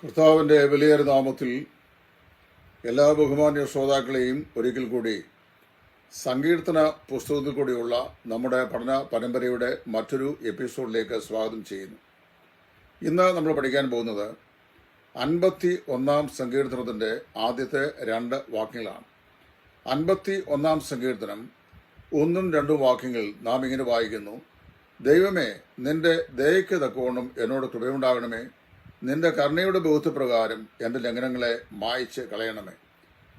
കർത്താവിൻ്റെ വലിയൊരു നാമത്തിൽ എല്ലാ ബഹുമാന്യ ശ്രോതാക്കളെയും ഒരിക്കൽ കൂടി സങ്കീർത്തന പുസ്തകത്തിൽ കൂടിയുള്ള നമ്മുടെ പഠന പരമ്പരയുടെ മറ്റൊരു എപ്പിസോഡിലേക്ക് സ്വാഗതം ചെയ്യുന്നു. ഇന്ന് നമ്മൾ പഠിക്കാൻ പോകുന്നത് 51 സങ്കീർത്തനത്തിൻ്റെ ആദ്യത്തെ 2 വാക്യങ്ങളാണ്. 51 സങ്കീർത്തനം 1ഉം 2ഉം വാക്യങ്ങൾ നാം ഇങ്ങനെ വായിക്കുന്നു: ദൈവമേ, നിന്റെ ദയയ്ക്ക് തക്കവണ്ണം എന്നോട് കൃപയുണ്ടാകണമേ. നിന്റെ കരുണയുടെ ബോധ്യപ്രകാരം എൻ്റെ ലംഘനങ്ങളെ മായ്ച്ച് കളയണമേ.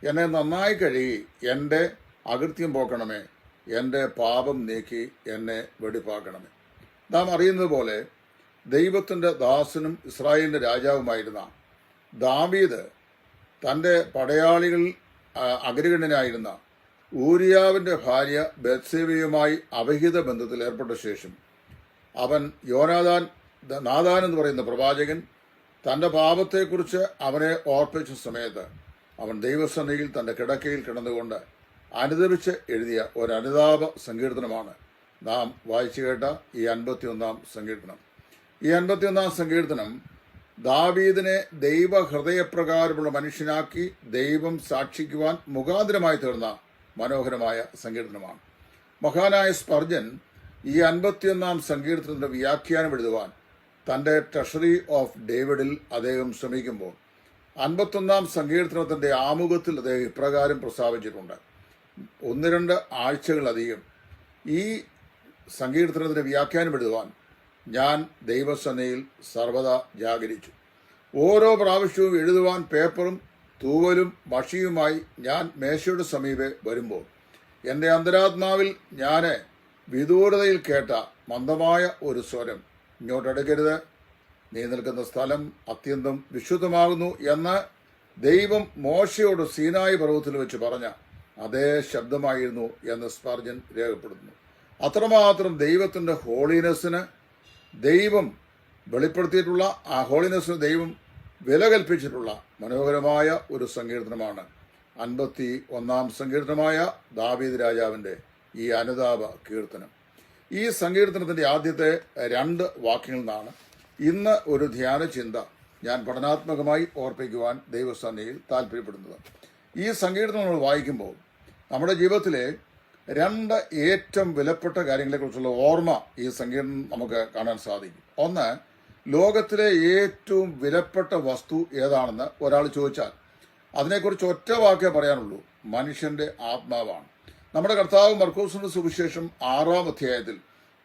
എന്നെ നന്നായി കഴുകി എൻ്റെ അകൃത്യം പോക്കണമേ. എൻ്റെ പാപം നീക്കി എന്നെ വെടിപ്പാക്കണമേ. നാം അറിയുന്നത് പോലെ ദൈവത്തിൻ്റെ ദാസനും ഇസ്രായേലിൻ്റെ രാജാവുമായിരുന്ന ദാവീദ് തൻ്റെ പടയാളികൾ അഗ്രഗണ്യനായിരുന്ന ഊരിയാവിൻ്റെ ഭാര്യ ബത്ശേബയുമായി അവിഹിത ബന്ധത്തിൽ ഏർപ്പെട്ട ശേഷം അവൻ നാഥാൻ എന്ന് പറയുന്ന പ്രവാചകൻ തൻ്റെ പാപത്തെക്കുറിച്ച് അവനെ ഓർപ്പിച്ച സമയത്ത് അവൻ ദൈവസന്നിധിയിൽ തൻ്റെ കിടക്കയിൽ കിടന്നുകൊണ്ട് അനുദപിച്ച് എഴുതിയ ഒരു അനുതാപ സങ്കീർത്തനമാണ് നാം വായിച്ചു കേട്ട ഈ 51 സങ്കീർത്തനം. ഈ 51 സങ്കീർത്തനം ദാവീദിനെ ദൈവഹൃദയപ്രകാരമുള്ള മനുഷ്യനാക്കി ദൈവം സാക്ഷിക്കുവാൻ മുഖാന്തരമായി തീർന്ന മനോഹരമായ സങ്കീർത്തനമാണ്. മഹാനായ സ്പർജൻ ഈ 51 സങ്കീർത്തനത്തിന്റെ വ്യാഖ്യാനം എഴുതുവാൻ തൻ്റെ ട്രഷറി ഓഫ് ഡേവിഡിൽ അദ്ദേഹം ശ്രമിക്കുമ്പോൾ 51 സങ്കീർത്തനത്തിന്റെ ആമുഖത്തിൽ അദ്ദേഹം ഇപ്രകാരം പ്രസ്താവിച്ചിട്ടുണ്ട്: 1-2 ആഴ്ചകളധികം ഈ സങ്കീർത്തനത്തിന്റെ വ്യാഖ്യാനം എഴുതുവാൻ ഞാൻ ദൈവസന്നയിൽ സർവദാ ജാഗരിച്ചു. ഓരോ പ്രാവശ്യവും എഴുതുവാൻ പേപ്പറും തൂവലും മഷിയുമായി ഞാൻ മേശയുടെ സമീപെ വരുമ്പോൾ എൻ്റെ അന്തരാത്മാവിൽ ഞാൻ വിദൂരതയിൽ കേട്ട മന്ദമായ ഒരു സ്വരം: ഇങ്ങോട്ടടുക്കരുത്, നീ നിൽക്കുന്ന സ്ഥലം അത്യന്തം വിശുദ്ധമാകുന്നു എന്ന് ദൈവം മോശയോട് സീനായി പർവ്വതത്തിൽ വെച്ച് പറഞ്ഞ അതേ ശബ്ദമായിരുന്നു എന്ന് സ്പർജൻ രേഖപ്പെടുത്തുന്നു. അത്രമാത്രം ദൈവത്തിൻ്റെ ഹോളിനെസ്സിന് ദൈവം വെളിപ്പെടുത്തിയിട്ടുള്ള, ആ ഹോളിനെസ്സിന് ദൈവം വില കൽപ്പിച്ചിട്ടുള്ള മനോഹരമായ ഒരു സങ്കീർത്തനമാണ് 51 സങ്കീർത്തനമായ ദാവീദ് രാജാവിൻ്റെ ഈ അനുതാപ കീർത്തനം. ഈ സങ്കീർത്തനത്തിന്റെ ആദ്യത്തെ 2 വാക്യങ്ങളിൽ നിന്നാണ് ഇന്ന് ഒരു ധ്യാന ചിന്ത ഞാൻ പഠനാത്മകമായി ഓർപ്പിക്കുവാൻ ദൈവസന്നിധിയിൽ താല്പര്യപ്പെടുന്നത്. ഈ സങ്കീർത്തനം നമ്മൾ വായിക്കുമ്പോൾ നമ്മുടെ ജീവിതത്തിലെ 2 ഏറ്റവും വിലപ്പെട്ട കാര്യങ്ങളെക്കുറിച്ചുള്ള ഓർമ്മ ഈ സങ്കീർത്തനം നമുക്ക് കാണാൻ സാധിക്കും. ഒന്ന്, ലോകത്തിലെ ഏറ്റവും വിലപ്പെട്ട വസ്തു ഏതാണെന്ന് ഒരാൾ ചോദിച്ചാൽ അതിനെക്കുറിച്ച് ഒറ്റ വാക്കേ പറയാനുള്ളൂ: മനുഷ്യന്റെ ആത്മാവാണ്. നമ്മുടെ കർത്താവ് മർക്കോസിന്റെ സുവിശേഷം 6-ാം അധ്യായത്തിൽ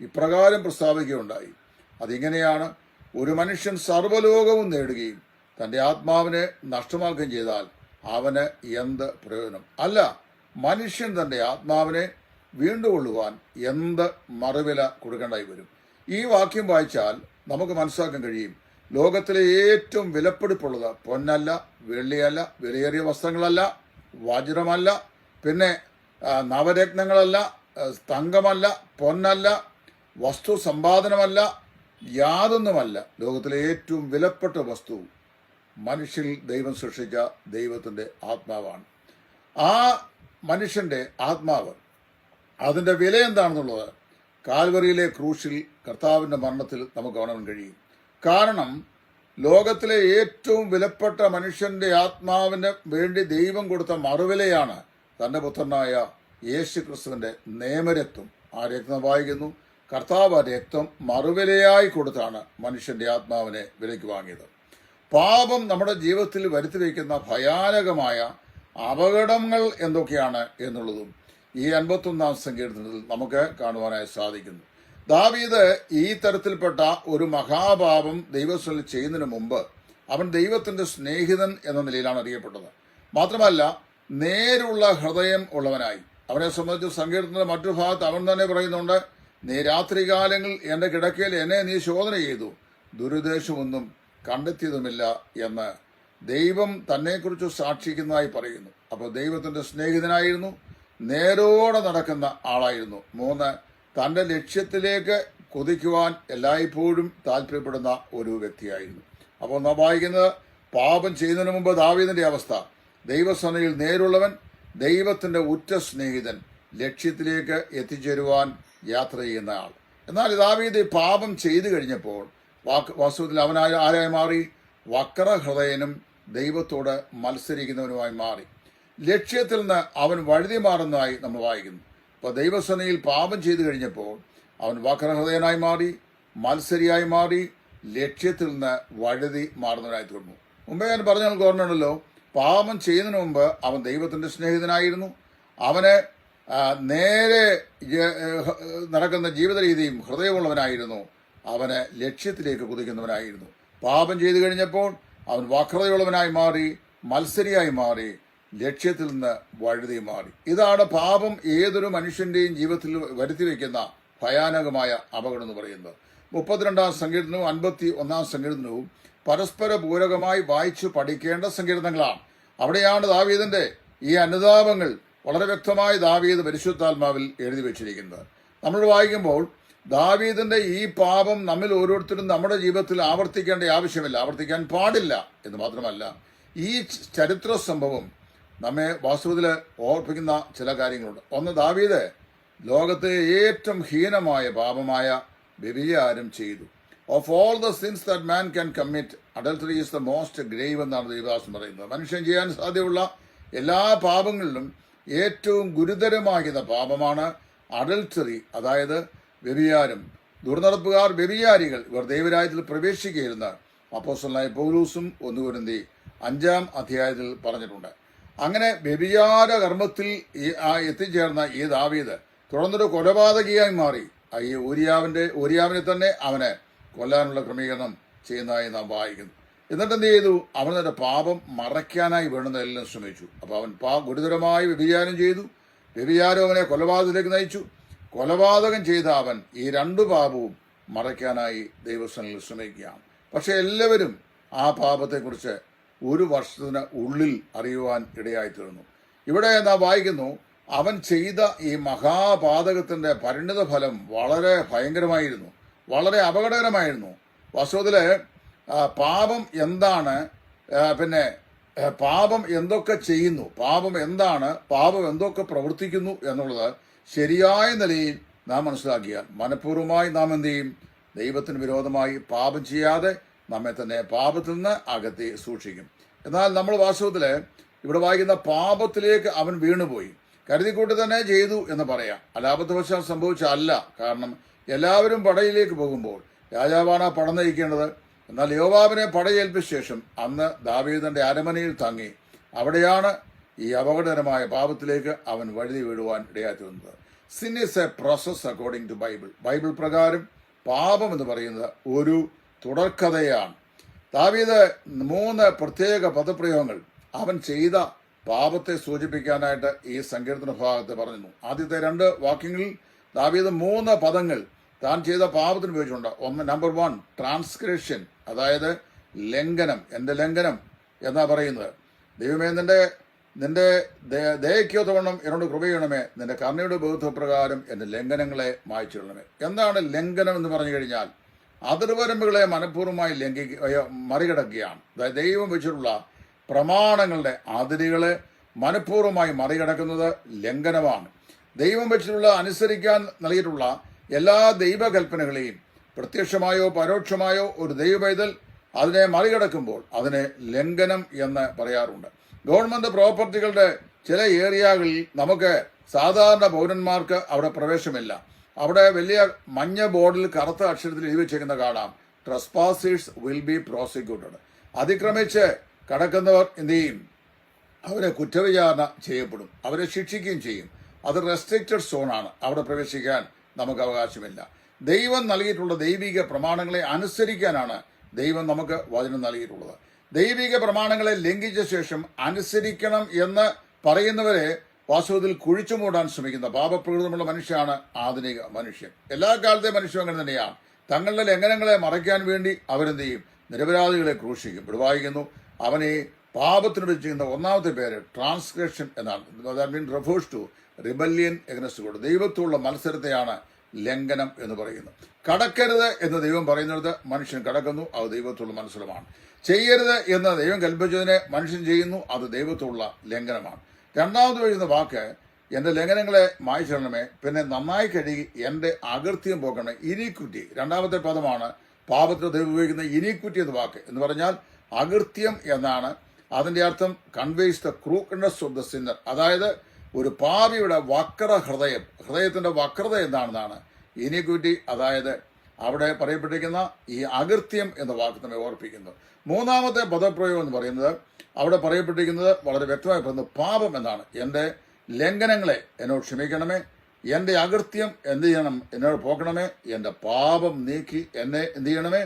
ഇപ്രകാരം പ്രസ്താവിക്കുകയുണ്ടായി. അതിങ്ങനെയാണ്: ഒരു മനുഷ്യൻ സർവ്വലോകവും നേടുകയും തൻ്റെ ആത്മാവിനെ നഷ്ടമാക്കുകയും ചെയ്താൽ അവന് എന്ത് പ്രയോജനം? അല്ല, മനുഷ്യൻ തൻ്റെ ആത്മാവിനെ വീണ്ടുകൊള്ളുവാൻ എന്ത് മറുവില കൊടുക്കേണ്ടായി വരും? ഈ വാക്യം വായിച്ചാൽ നമുക്ക് മനസ്സിലാക്കാൻ കഴിയും, ലോകത്തിലെ ഏറ്റവും വിലപിടിപ്പുള്ളത് പൊന്നല്ല, വെള്ളിയല്ല, വിലയേറിയ വസ്ത്രങ്ങളല്ല, വജ്രമല്ല, പിന്നെ നവരത്നങ്ങളല്ല, തങ്കമല്ല, പൊന്നല്ല, വസ്തു സമ്പാദനമല്ല, യാതൊന്നുമല്ല. ലോകത്തിലെ ഏറ്റവും വിലപ്പെട്ട വസ്തു മനുഷ്യരിൽ ദൈവം സൃഷ്ടിച്ച ദൈവത്തിൻ്റെ ആത്മാവാണ്. ആ മനുഷ്യന്റെ ആത്മാവ്, അതിൻ്റെ വില എന്താണെന്നുള്ളത് കാൽവറിയിലെ ക്രൂശിൽ കർത്താവിൻ്റെ മരണത്തിൽ നമുക്ക് കാണാൻ കഴിയും. കാരണം ലോകത്തിലെ ഏറ്റവും വിലപ്പെട്ട മനുഷ്യന്റെ ആത്മാവിന് വേണ്ടി ദൈവം കൊടുത്ത മറുവിലയാണ് തൻ്റെ പുത്രനായ യേശു ക്രിസ്തുവിന്റെ നിയമരക്തം. ആ രക്തം വായിക്കുന്നു, കർത്താവ് ആ രക്തം മറുവിലയായി കൊടുത്താണ് മനുഷ്യന്റെ ആത്മാവിനെ വിലയ്ക്ക് വാങ്ങിയത്. പാപം നമ്മുടെ ജീവിതത്തിൽ വരുത്തി വയ്ക്കുന്ന ഭയാനകമായ അപകടങ്ങൾ എന്തൊക്കെയാണ് എന്നുള്ളതും ഈ 51 സങ്കീർത്തനത്തിൽ നമുക്ക് കാണുവാനായി സാധിക്കുന്നു. ദാവീദ് ഈ തരത്തിൽപ്പെട്ട ഒരു മഹാപാപം ദൈവസ്ഥലിൽ ചെയ്യുന്നതിന് മുമ്പ് അവൻ ദൈവത്തിന്റെ സ്നേഹിതൻ എന്ന നിലയിലാണ് അറിയപ്പെട്ടത്. മാത്രമല്ല, നേരുള്ള ഹൃദയം ഉള്ളവനായി. അവനെ സംബന്ധിച്ച് സങ്കീർത്തനത്തിന്റെ മറ്റൊരു ഭാഗത്ത് അവൻ തന്നെ പറയുന്നുണ്ട്: നീ രാത്രികാലങ്ങളിൽ എൻ്റെ കിടക്കയിൽ എന്നെ നീ ശോധന ചെയ്തു, ദുരുദ്ദേശമൊന്നും കണ്ടെത്തിയതുമില്ല എന്ന് ദൈവം തന്നെക്കുറിച്ച് സാക്ഷിക്കുന്നതായി പറയുന്നു. അപ്പോൾ ദൈവത്തിന്റെ സ്നേഹിതനായിരുന്നു, നേരോടെ നടക്കുന്ന ആളായിരുന്നു. 3, തൻ്റെ ലക്ഷ്യത്തിലേക്ക് കൊതിക്കുവാൻ എല്ലായ്പ്പോഴും താല്പര്യപ്പെടുന്ന ഒരു വ്യക്തിയായിരുന്നു. അപ്പോൾ നാം വായിക്കുന്നത്, പാപം ചെയ്യുന്നതിന് മുമ്പ് ദാവീദിന്റെ അവസ്ഥ: ദൈവസന്നിധിയിൽ നേരുള്ളവൻ, ദൈവത്തിന്റെ ഉറ്റ സ്നേഹിതൻ, ലക്ഷ്യത്തിലേക്ക് എത്തിച്ചേരുവാൻ യാത്ര ചെയ്യുന്ന ആൾ. എന്നാൽ ദാവീദ് പാപം ചെയ്തു കഴിഞ്ഞപ്പോൾ വാസ്തവത്തിൽ അവൻ ആരായി മാറി? വക്രഹൃദയനും ദൈവത്തോട് മത്സരിക്കുന്നവനുമായി മാറി. ലക്ഷ്യത്തിൽ നിന്ന് അവൻ വഴുതി മാറുന്നതായി നമ്മൾ വായിക്കുന്നു. അപ്പോൾ ദൈവസേനയിൽ പാപം ചെയ്തു കഴിഞ്ഞപ്പോൾ അവൻ വക്രഹൃദയനായി മാറി, മത്സരിയായി മാറി, ലക്ഷ്യത്തിൽ നിന്ന് വഴുതി മാറുന്നവനായി തീർന്നു. മുമ്പേ ഞാൻ പറഞ്ഞ ഓർമ്മയുണ്ടല്ലോ, പാപം ചെയ്യുന്നതിന് മുമ്പ് അവൻ ദൈവത്തിന്റെ സ്നേഹിതനായിരുന്നു. അവന് നേരെ നടക്കുന്ന ജീവിത രീതിയും ഹൃദയമുള്ളവനായിരുന്നു. അവന് ലക്ഷ്യത്തിലേക്ക് കുതിക്കുന്നവനായിരുന്നു. പാപം ചെയ്തു കഴിഞ്ഞപ്പോൾ അവൻ വക്രതയുള്ളവനായി മാറി, മത്സരിയായി മാറി, ലക്ഷ്യത്തിൽ നിന്ന് വഴുതി മാറി. ഇതാണ് പാപം ഏതൊരു മനുഷ്യന്റെയും ജീവിതത്തിൽ വരുത്തി വയ്ക്കുന്ന ഭയാനകമായ അപകടം എന്ന് പറയുന്നത്. 32-ാം സങ്കീർത്തനവും 51-ാം സങ്കീർത്തനവും പരസ്പര പൂരകമായി വായിച്ചു പഠിക്കേണ്ട സങ്കീർത്തനങ്ങളാണ്. അവിടെയാണ് ദാവീദിന്റെ ഈ അനുതാപങ്ങൾ വളരെ വ്യക്തമായി ദാവീദ് പരിശുദ്ധാത്മാവിൽ എഴുതി വെച്ചിരിക്കുന്നത്. നമ്മൾ വായിക്കുമ്പോൾ ദാവീദിന്റെ ഈ പാപം നമ്മിൽ ഓരോരുത്തരും നമ്മുടെ ജീവിതത്തിൽ ആവർത്തിക്കേണ്ട ആവശ്യമില്ല, ആവർത്തിക്കാൻ പാടില്ല എന്ന് മാത്രമല്ല, ഈ ചരിത്ര സംഭവം നമ്മെ വാസ്തവത്തിൽ ഓർപ്പിക്കുന്ന ചില കാര്യങ്ങളുണ്ട്. ഒന്ന്, ദാവീദ് ലോകത്തെ ഏറ്റവും ഹീനമായ പാപമായ വ്യഭിചാരം ചെയ്തു. Of all the since that man can commit, adultery is the most grave എന്നാണ് ദൈവദാസൻ പറയുന്നത്. മനുഷ്യൻ ചെയ്യാൻ സാധ്യതയുള്ള എല്ലാ പാപങ്ങളിലും ഏറ്റവും ഗുരുതരമാകുന്ന പാപമാണ് അഡൽട്ടറി, അതായത് വ്യഭിചാരം. ദുർനടപ്പുകാർ, വ്യഭിചാരികൾ, ഇവർ ദൈവരാജ്യത്തിൽ പ്രവേശിക്കുകയെന്ന് അപ്പോസ്തലനായ പൗലോസും 1 കൊരിന്ത്യർ 5-ാം അധ്യായത്തിൽ പറഞ്ഞിട്ടുണ്ട്. അങ്ങനെ വ്യഭിചാര കർമ്മത്തിൽ എത്തിച്ചേർന്ന ഈ ദാവീദ് തുടർന്നൊരു കൊലപാതകിയായി മാറി. ഈ ഊരിയാവിനെ തന്നെ അവനെ കൊല്ലാനുള്ള ക്രമീകരണം ചെയ്യുന്നതായി നാം വായിക്കുന്നു. എന്നിട്ട് എന്ത് ചെയ്തു? അവൻ തന്റെ പാപം മറയ്ക്കാനായി വേണ്ടുന്നതെല്ലാം ശ്രമിച്ചു. അപ്പൊ അവൻ ഗുരുതരമായി വ്യഭിചാരം ചെയ്തു. വ്യഭിചാരം അവനെ കൊലപാതകത്തിലേക്ക് നയിച്ചു. കൊലപാതകം ചെയ്ത അവൻ ഈ 2 പാപവും മറയ്ക്കാനായി ദൈവസന്നിധിയിൽ ശ്രമിക്കുകയാണ്. പക്ഷെ എല്ലാവരും ആ പാപത്തെക്കുറിച്ച് 1 വർഷത്തിന് ഉള്ളിൽ അറിയുവാൻ ഇടയായി തീർന്നു. ഇവിടെ നാം വായിക്കുന്നു, അവൻ ചെയ്ത ഈ മഹാപാതകത്തിന്റെ പരിണിത ഫലം വളരെ ഭയങ്കരമായിരുന്നു, വളരെ അപകടകരമായിരുന്നു. വാസ്തവത്തില് പാപം എന്താണ്, പിന്നെ പാപം എന്തൊക്കെ ചെയ്യുന്നു, പാപം എന്താണ്, പാപം എന്തൊക്കെ പ്രവർത്തിക്കുന്നു എന്നുള്ളത് ശരിയായ നിലയിൽ നാം മനസ്സിലാക്കിയാൽ മനഃപൂർവ്വമായി നാം എന്ത് ചെയ്യും? ദൈവത്തിന് വിരോധമായി പാപം ചെയ്യാതെ നമ്മെ തന്നെ പാപത്തിൽ നിന്ന് അകത്തി സൂക്ഷിക്കും. എന്നാൽ നമ്മൾ വാസ്തവത്തില് ഇവിടെ വായിക്കുന്ന പാപത്തിലേക്ക് അവൻ വീണുപോയി. കരുതിക്കൂട്ടി തന്നെ ചെയ്തു എന്ന് പറയാം. അലാപത്തവശാൽ സംഭവിച്ചല്ല. കാരണം എല്ലാവരും പടയിലേക്ക് പോകുമ്പോൾ രാജാവാണ് പട നയിക്കേണ്ടത്. എന്നാൽ യോവാബിനെ പടയേൽപ്പിച്ച ശേഷം അന്ന് ദാവീദിന്റെ അരമനയിൽ തങ്ങി. അവിടെയാണ് ഈ അപകടകരമായ പാപത്തിലേക്ക് അവൻ വഴുതി വീഴുവാൻ ഇടയാറ്റുന്നത്. Sin is a process according to Bible. Bible പ്രകാരം പാപം എന്ന് പറയുന്നത് ഒരു തുടർക്കഥയാണ്. ദാവീദ് 3 പ്രത്യേക പദപ്രയോഗങ്ങൾ അവൻ ചെയ്ത പാപത്തെ സൂചിപ്പിക്കാനായിട്ട് ഈ സങ്കീർത്തന ഭാഗത്ത് പറഞ്ഞു. ആദ്യത്തെ 2 വാക്യങ്ങളിൽ ദാവീദ് 3 പദങ്ങൾ താൻ ചെയ്ത പാപത്തിന് ഉപയോഗിച്ചിട്ടുണ്ട്. ഒന്ന്, നമ്പർ 1 ട്രാൻസ്ഗ്രഷൻ, അതായത് ലംഘനം. എന്റെ ലംഘനം എന്നാ പറയുന്നത്. ദൈവമേ, നിന്റെ ദയയ്ക്കൊത്തവണ്ണം എന്നോട് കൃപ ചെയ്യണമേ, നിന്റെ കരുണയുടെ ബഹുത്വപ്രകാരം എന്റെ ലംഘനങ്ങളെ മായ്ച്ചിടണമേ. എന്താണ് ലംഘനം എന്ന് പറഞ്ഞു കഴിഞ്ഞാൽ? അതിർവരമ്പുകളെ മനഃപൂർവ്വമായി മറികടക്കുകയാണ്. അതായത് ദൈവം വെച്ചിട്ടുള്ള പ്രമാണങ്ങളുടെ അതിരുകളെ മനഃപൂർവ്വമായി മറികടക്കുന്നത് ലംഘനമാണ്. ദൈവം വെച്ചിട്ടുള്ള അനുസരിക്കാൻ നൽകിയിട്ടുള്ള എല്ലാ ദൈവകൽപ്പനകളെയും പ്രത്യക്ഷമായോ പരോക്ഷമായോ ഒരു ദൈവപൈതൽ അതിനെ മറികടക്കുമ്പോൾ അതിനെ ലംഘനം എന്ന് പറയാറുണ്ട്. ഗവൺമെന്റ് പ്രോപ്പർട്ടികളുടെ ചില ഏരിയകളിൽ നമുക്ക് സാധാരണ പൗരന്മാർക്ക് അവിടെ പ്രവേശമില്ല. അവിടെ വലിയ മഞ്ഞ ബോർഡിൽ കറുത്ത അക്ഷരത്തിൽ എഴുതി വെച്ചേക്കുന്ന കാണാം, ട്രസ്പാസേഴ്സ് വിൽ ബി പ്രോസിക്യൂട്ടഡ്. അതിക്രമിച്ച് കടക്കുന്നവർ എന്ത് ചെയ്യും? അവരെ കുറ്റവിചാരണ ചെയ്യപ്പെടും, അവരെ ശിക്ഷിക്കുകയും ചെയ്യും. അത് റെസ്ട്രിക്റ്റഡ് സോണാണ്, അവിടെ പ്രവേശിക്കാൻ നമുക്ക് അവകാശമില്ല. ദൈവം നൽകിയിട്ടുള്ള ദൈവിക പ്രമാണങ്ങളെ അനുസരിക്കാനാണ് ദൈവം നമുക്ക് വചനം നൽകിയിട്ടുള്ളത്. ദൈവിക പ്രമാണങ്ങളെ ലംഘിച്ച ശേഷം അനുസരിക്കണം എന്ന് പറയുന്നവരെ വാസ്തവത്തിൽ കുഴിച്ചു മൂടാൻ ശ്രമിക്കുന്ന പാപപ്രകൃതമുള്ള മനുഷ്യനാണ് ആധുനിക മനുഷ്യൻ. എല്ലാ കാലത്തെ മനുഷ്യൻ അങ്ങനെ തന്നെയാണ്. തങ്ങളുടെ ലംഘനങ്ങളെ മറയ്ക്കാൻ വേണ്ടി അവരെന്ത് ചെയ്യും? നിരപരാധികളെ ക്രൂശിക്കും. ഇവിടെ വായിക്കുന്നു, അവനെ പാപത്തിന് വെച്ചിരിക്കുന്ന 1ാമത്തെ പേര് ട്രാൻസ്ഗ്രഷൻ എന്നാണ്. That means refers to rebellion against God. ദൈവത്തോടുള്ള മത്സരത്തെയാണ് ലംഘനം എന്ന് പറയുന്നത്. കടക്കരുത് എന്ന് ദൈവം പറയുന്നിടത്ത് മനുഷ്യൻ കടക്കുന്നു, അത് ദൈവത്തോടുള്ള മത്സരമാണ്. ചെയ്യരുത് എന്ന് ദൈവം കൽപ്പിച്ചതിനെ മനുഷ്യൻ ചെയ്യുന്നു, അത് ദൈവത്തോടുള്ള ലംഘനമാണ്. 2ാമത് വരുന്ന വാക്ക്, എന്റെ ലംഘനങ്ങളെ മായ്ച്ചിടണമേ, പിന്നെ നന്നായി കഴുകി എന്റെ അകൃത്യം പോക്കണമേ. ഇനീക്വിറ്റി 2ാമത്തെ പദമാണ് പാപത്തിൽ ദൈവം ഉപയോഗിക്കുന്ന ഇനീക്വിറ്റി എന്ന വാക്ക്. എന്ന് പറഞ്ഞാൽ അകൃത്യം എന്നാണ് അതിന്റെ അർത്ഥം. Conveys the crookedness of the sinner, അതായത് ഒരു പാപിയുടെ വക്ര ഹൃദയം, ഹൃദയത്തിന്റെ വക്രത എന്താണെന്നാണ് ഇനിക്വിറ്റി, അതായത് അവിടെ പറയപ്പെട്ടിരിക്കുന്ന ഈ അകൃത്യം എന്ന വാക്ക് നമ്മെ ഓർപ്പിക്കുന്നു. മൂന്നാമത്തെ പദപ്രയോഗം എന്ന് പറയുന്നത് അവിടെ പറയപ്പെട്ടിരിക്കുന്നത് വളരെ വ്യക്തമായി പറയുന്നത് പാപം എന്നാണ്. എൻ്റെ ലംഘനങ്ങളെ എന്നോട് ക്ഷമിക്കണമേ, എൻ്റെ അകൃത്യം എന്ത് ചെയ്യണം, എന്നോട് പോക്കണമേ, എൻ്റെ പാപം നീക്കി എന്നെ എന്ത് ചെയ്യണമേ,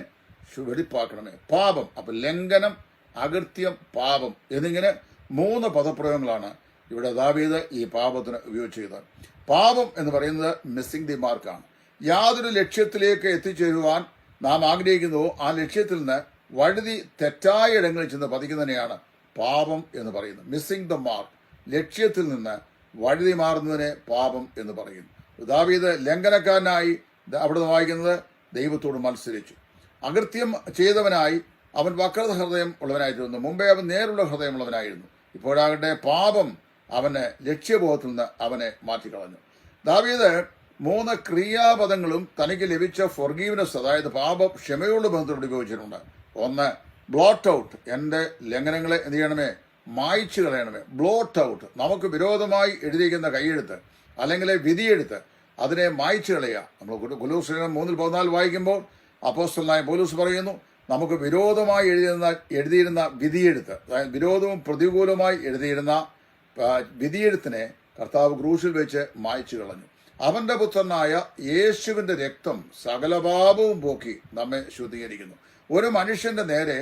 വെടിപ്പാക്കണമേ. പാപം, അപ്പൊ ലംഘനം, അകൃത്യം, പാപം എന്നിങ്ങനെ 3 പദപ്രയോഗങ്ങളാണ് ഇവിടെ ദാവീദ് ഈ പാപത്തിന് ഉപയോഗിച്ചത്. പാപം എന്ന് പറയുന്നത് മിസ്സിംഗ് ദി മാർക്കാണ്. യാതൊരു ലക്ഷ്യത്തിലേക്ക് എത്തിച്ചേരുവാൻ നാം ആഗ്രഹിക്കുന്നുവോ ആ ലക്ഷ്യത്തിൽ നിന്ന് വഴുതി തെറ്റായ ഇടങ്ങളിൽ ചെന്ന് പതിക്കുന്നതിനെയാണ് പാപം എന്ന് പറയുന്നത്. മിസ്സിംഗ് ദ മാർക്ക്, ലക്ഷ്യത്തിൽ നിന്ന് വഴുതി മാറുന്നതിനെ പാപം എന്ന് പറയുന്നു. ദാവീദ് ലംഘനക്കാരനായി അവിടെ വായിക്കുന്നത് ദൈവത്തോട് മത്സരിച്ചു. അകൃത്യം ചെയ്തവനായി അവൻ വക്രത ഹൃദയം ഉള്ളവനായിരുന്നു. മുമ്പേ അവൻ നേരുള്ള ഹൃദയമുള്ളവനായിരുന്നു. ഇപ്പോഴാകട്ടെ പാപം അവന് ലക്ഷ്യബോധത്തിൽ നിന്ന് അവനെ മാറ്റിക്കളഞ്ഞു. ദാവീദ് 3 ക്രിയാപദങ്ങളും തനിക്ക് ലഭിച്ച ഫൊർഗീവ്നെസ്, അതായത് പാപ ക്ഷമയോട് ബന്ധത്തോട് ഉപയോഗിച്ചിട്ടുണ്ട്. 1 ബ്ലോട്ട് ഔട്ട്, എൻ്റെ ലംഘനങ്ങളെ എന്ത് ചെയ്യണമേ, മായ്ച്ചു കളയണമേ. ബ്ലോട്ട് ഔട്ട്, നമുക്ക് വിരോധമായി എഴുതിയിരിക്കുന്ന കൈയെഴുത്ത് അല്ലെങ്കിൽ വിധിയെഴുത്ത് അതിനെ മായ്ച്ചു കളയുക. നമ്മൾ കൊലോസ്യർ 3:14 വായിക്കുമ്പോൾ അപ്പോസ്തലനായ പൗലോസ് പറയുന്നു, നമുക്ക് വിരോധമായി എഴുതിയിരുന്ന വിധിയെഴുത്ത്, അതായത് വിരോധവും പ്രതികൂലമായി എഴുതിയിരുന്ന വിധിയെഴുത്തിനെ കർത്താവ് ക്രൂശിൽ വെച്ച് മായ്ച്ചു കളഞ്ഞു. അവന്റെ പുത്രനായ യേശുവിന്റെ രക്തം സകല പാപവും പോക്കി നമ്മെ ശുദ്ധീകരിക്കുന്നു. ഒരു മനുഷ്യന്റെ നേരെ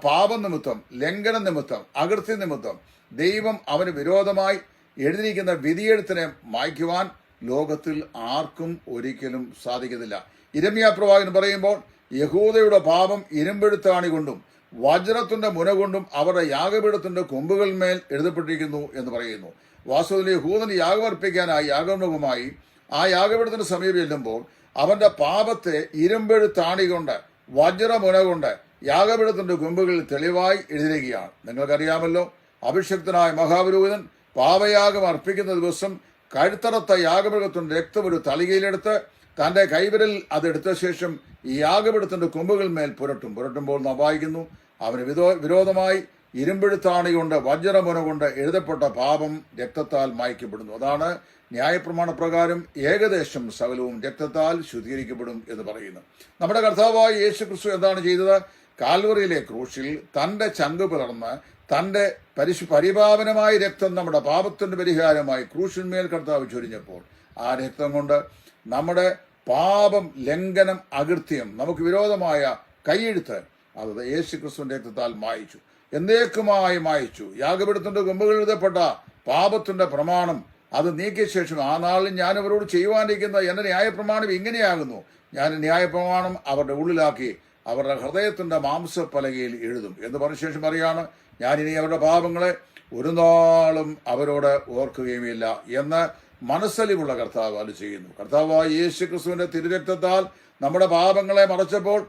പാപം നിമിത്തം, ലംഘന നിമിത്തം, അകൃത്യ നിമിത്തം ദൈവം അവന് വിരോധമായി എഴുതിയിരിക്കുന്ന വിധിയെഴുത്തിനെ മായ്ക്കുവാൻ ലോകത്തിൽ ആർക്കും ഒരിക്കലും സാധിക്കത്തില്ല. യിരെമ്യാ പ്രവാചകൻ പറയുമ്പോൾ, യഹൂദയുടെ പാപം ഇരുമ്പെഴുത്താണി കൊണ്ടും വജ്രത്തിന്റെ മുന കൊണ്ടും അവരുടെ യാഗപീഠത്തിന്റെ കൊമ്പുകളിന്മേൽ എഴുതപ്പെട്ടിരിക്കുന്നു എന്ന് പറയുന്നു. വാസ്തവത്തിൽ യഹൂദന് യാഗമർപ്പിക്കാനായി യാഗമുഖമായി ആ യാഗപീഠത്തിന് സമീപം ചെല്ലുമ്പോൾ അവന്റെ പാപത്തെ ഇരുമ്പെഴുത്താണി കൊണ്ട് വജ്രമുന കൊണ്ട് യാഗപീഠത്തിന്റെ കൊമ്പുകളിൽ തെളിവായി എഴുതിയിരിക്കുകയാണ്. നിങ്ങൾക്കറിയാമല്ലോ, അഭിഷക്തനായ മഹാപുരോഹിതൻ പാപയാഗം അർപ്പിക്കുന്ന ദിവസം കഴുത്തറത്ത യാഗമൃഗത്തിന്റെ രക്തം ഒരു തളികയിലെടുത്ത് തന്റെ കൈവിരൽ അതെടുത്ത ശേഷം ഈ യാഗപീഠത്തിന്റെ കൊമ്പുകളിന്മേൽ പുരട്ടുമ്പോൾ നാം വായിക്കുന്നു, അവന് വിരോധമായി ഇരുമ്പെഴുത്താണി കൊണ്ട് വജ്രമുന കൊണ്ട് എഴുതപ്പെട്ട പാപം രക്തത്താൽ മായ്ക്കപ്പെടുന്നു. അതാണ് ന്യായപ്രമാണ പ്രകാരം ഏകദേശം സകലവും രക്തത്താൽ ശുദ്ധീകരിക്കപ്പെടും എന്ന് പറയുന്നു. നമ്മുടെ കർത്താവായ യേശു ക്രിസ്തു എന്താണ് ചെയ്തത്? കാൽവറിയിലെ ക്രൂശിൽ തന്റെ ചങ്ക് പിളർന്ന് തന്റെ പരിപാവനമായ രക്തം നമ്മുടെ പാപത്തിന്റെ പരിഹാരമായി ക്രൂശിന്മേൽ കർത്താവ് ചൊരിഞ്ഞപ്പോൾ ആ രക്തം കൊണ്ട് നമ്മുടെ പാപം, ലംഘനം, അകൃത്യം, നമുക്ക് വിരോധമായ കൈയെഴുത്ത് അത് യേശു ക്രിസ്തുവിന്റെ രക്തത്താൽ മായിച്ചു, എന്നേക്കുമായി മായിച്ചു. യാഗപീഠത്തിന്റെ കൊമ്പുകളിൽ എഴുതപ്പെട്ട പാപത്തിന്റെ പ്രമാണം അത് നീക്കിയ ശേഷം ആ നാളിൽ ഞാൻ അവരോട് ചെയ്യുവാനിരിക്കുന്ന എന്റെ ന്യായപ്രമാണം ഇങ്ങനെയാകുന്നു. ഞാൻ ന്യായപ്രമാണം അവരുടെ ഉള്ളിലാക്കി അവരുടെ ഹൃദയത്തിന്റെ മാംസപ്പലകയിൽ എഴുതും എന്ന് പറഞ്ഞ ശേഷം പറയാണ്, ഞാൻ ഇനി അവരുടെ പാപങ്ങളെ ഒരു നാളും അവരോട് ഓർക്കുകയുമില്ല എന്ന് മനസ്സലിവുള്ള കർത്താവ് അത് ചെയ്യുന്നു. കർത്താവായ യേശു ക്രിസ്തുവിന്റെ തിരുരക്തത്താൽ നമ്മുടെ പാപങ്ങളെ മറച്ചപ്പോൾ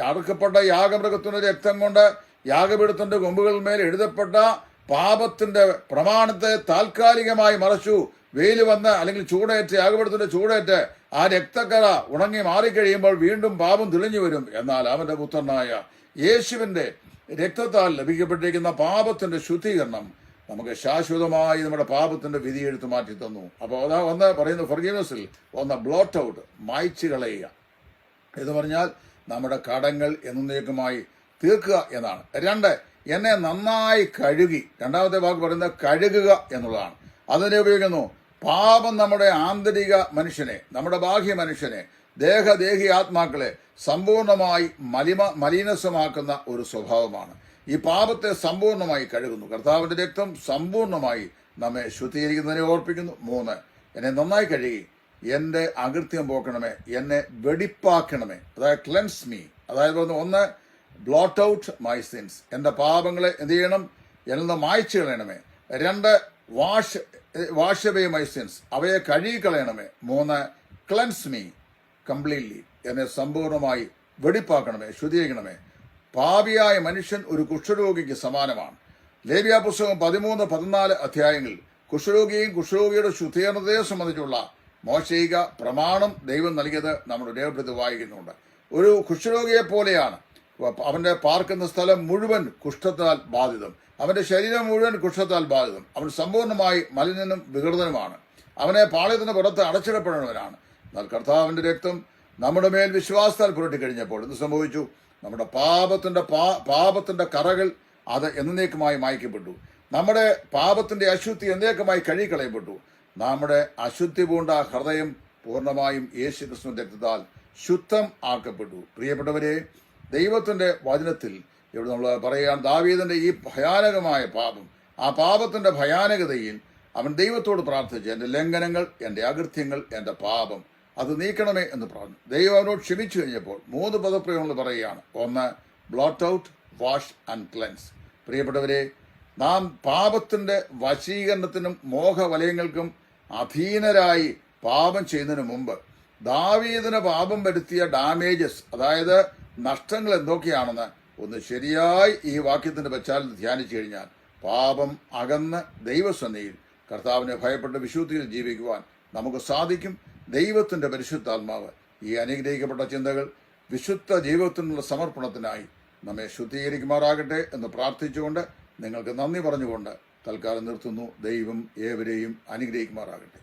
അറുക്കപ്പെട്ട യാഗമൃഗത്തിന്റെ രക്തം കൊണ്ട് യാഗപീഠത്തിന്റെ കൊമ്പുകളിന്മേൽ എഴുതപ്പെട്ട പാപത്തിന്റെ പ്രമാണത്തെ താൽക്കാലികമായി മറച്ചു. വെയിൽ വന്ന് അല്ലെങ്കിൽ ചൂടേറ്റ്, യാഗപീഠത്തിന്റെ ചൂടേറ്റ് ആ രക്തക്കറ ഉണങ്ങി മാറിക്കഴിയുമ്പോൾ വീണ്ടും പാപം തെളിഞ്ഞു വരും. എന്നാൽ അവന്റെ പുത്രനായ യേശുവിന്റെ രക്തത്താൽ ലഭിക്കപ്പെട്ടിരിക്കുന്ന പാപത്തിന്റെ ശുദ്ധീകരണം നമുക്ക് ശാശ്വതമായി നമ്മുടെ പാപത്തിന്റെ വിധി എടുത്തു മാറ്റി തന്നു. അപ്പോൾ അതാ ഒന്ന് പറയുന്നു ഫൊർഗീവ്നെസ്സിൽ, ഒന്ന് ബ്ലോട്ട് ഔട്ട്, മായ്ച്ചു കളയുക എന്ന് പറഞ്ഞാൽ നമ്മുടെ കടങ്ങൾ എന്നേക്കുമായി തീർക്കുക എന്നാണ്. 2, എന്നെ നന്നായി കഴുകി. രണ്ടാമത്തെ വാക്ക് പറയുന്നത് കഴുകുക എന്നുള്ളതാണ്. അതിനെ ഉപയോഗിക്കുന്നു. പാപം നമ്മുടെ ആന്തരിക മനുഷ്യനെ, നമ്മുടെ ബാഹ്യ മനുഷ്യനെ, ദേഹി ആത്മാക്കളെ സമ്പൂർണമായി മലിനസമാക്കുന്ന ഒരു സ്വഭാവമാണ്. ഈ പാപത്തെ സമ്പൂർണമായി കഴുകുന്നു. കർത്താവിന്റെ രക്തം സമ്പൂർണമായി നമ്മെ ശുദ്ധീകരിക്കുന്നതിനെ ഓർപ്പിക്കുന്നു. 3, എന്നെ നന്നായി കഴുകി എന്റെ അകൃത്യം പോക്കണമേ, എന്നെ വെടിപ്പാക്കണമേ, അതായത് ക്ലെൻസ് മീ. അതായത് 1 ബ്ലോട്ട് ഔട്ട് മൈ സിൻസ്, എന്റെ പാപങ്ങളെ എന്ത് ചെയ്യണം, എന്ന് മായ്ച്ചു കളയണമേ. 2 വാഷ് അവേ മൈ സിൻസ്, അവയെ കഴുകിക്കളയണമേ. 3 ക്ലെൻസ് മീ കംപ്ലീറ്റ്ലി, എന്നെ സമ്പൂർണമായി വെടിപ്പാക്കണമേ, ശുദ്ധീകരിക്കണമേ. പാപിയായ മനുഷ്യൻ ഒരു കുഷ്ഠരോഗിക്ക് സമാനമാണ്. ലേവ്യ പുസ്തകം 13-14 അധ്യായങ്ങളിൽ കുഷ്ഠരോഗിയെയും കുഷ്ഠരോഗിയുടെ ശുദ്ധീകരണത്തെ സംബന്ധിച്ചുള്ള മോശയിക പ്രമാണം ദൈവം നൽകിയത് നമ്മൾ രേഖപ്പെടുത്തി വായിക്കുന്നുണ്ട്. ഒരു കുഷ്ഠരോഗിയെ പോലെയാണ് അവന്റെ പാർക്കുന്ന സ്ഥലം മുഴുവൻ കുഷ്ഠത്താൽ ബാധിതം, അവന്റെ ശരീരം മുഴുവൻ കുഷ്ഠത്താൽ ബാധിതം. അവൻ സമ്പൂർണ്ണമായി മലിനനും വികൃതനുമാണ്. അവനെ പാളയത്തിന് പുറത്ത് അടച്ചിടപ്പെടുന്നവനാണ്. എന്നാൽ കർത്താവിന്റെ രക്തം നമ്മുടെ മേൽ വിശ്വാസത്താൽ പുരട്ടിക്കഴിഞ്ഞപ്പോൾ എന്ത് സംഭവിച്ചു? നമ്മുടെ പാപത്തിന്റെ കറകൾ അത് എന്നേക്കുമായി മായ്ക്കപ്പെട്ടു. നമ്മുടെ പാപത്തിന്റെ അശുദ്ധി എന്നേക്കുമായി കഴുകിക്കളയപ്പെട്ടു. നമ്മുടെ അശുദ്ധി പൂണ്ട ഹൃദയം പൂർണ്ണമായും യേശു ക്രിസ്തുവിന്റെ രക്തത്താൽ ശുദ്ധം ആക്കപ്പെട്ടു. പ്രിയപ്പെട്ടവരെ, ദൈവത്തിന്റെ വചനത്തിൽ ഇവിടെ നമ്മൾ പറയുകയാണ്, ദാവീദിന്റെ ഈ ഭയാനകമായ പാപം, ആ പാപത്തിന്റെ ഭയാനകതയിൽ അവൻ ദൈവത്തോട് പ്രാർത്ഥിച്ചു, എന്റെ ലംഘനങ്ങൾ, എന്റെ അകൃത്യങ്ങൾ, എന്റെ പാപം അത് നീക്കണമേ എന്ന് പറഞ്ഞു. ദൈവം അവനോട് ക്ഷമിച്ചു കഴിഞ്ഞപ്പോൾ 3 പദപ്രയോഗങ്ങൾ പറയുകയാണ്. ഒന്ന്, blot out, wash and cleanse. പ്രിയപ്പെട്ടവരെ, നാം പാപത്തിന്റെ വശീകരണത്തിനും മോഹവലയങ്ങൾക്കും അധീനരായി പാപം ചെയ്യുന്നതിന് മുമ്പ് ദാവീദിന് പാപം വരുത്തിയ ഡാമേജസ്, അതായത് നഷ്ടങ്ങൾ എന്തൊക്കെയാണെന്ന് ഒന്ന് ശരിയായി ഈ വാക്യത്തിന്റെ പശ്ചാത്തലത്തിൽ ധ്യാനിച്ചു കഴിഞ്ഞാൽ പാപം അകന്ന് ദൈവസന്നിധിയിൽ കർത്താവിനെ ഭയപ്പെട്ട് വിശുദ്ധിയിൽ ജീവിക്കുവാൻ നമുക്ക് സാധിക്കും. ദൈവത്തിന്റെ പരിശുദ്ധാത്മാവ് ഈ അനുഗ്രഹിക്കപ്പെട്ട ചിന്തകൾ വിശുദ്ധ ജീവിതത്തിനുള്ള സമർപ്പണത്തിനായി നമ്മെ ശുദ്ധീകരിക്കുമാറാകട്ടെ എന്ന് പ്രാർത്ഥിച്ചുകൊണ്ട് നിങ്ങൾക്ക് നന്ദി പറഞ്ഞുകൊണ്ട് തൽക്കാലം നിർത്തുന്നു. ദൈവം ഏവരെയും അനുഗ്രഹിക്കുമാറാകട്ടെ.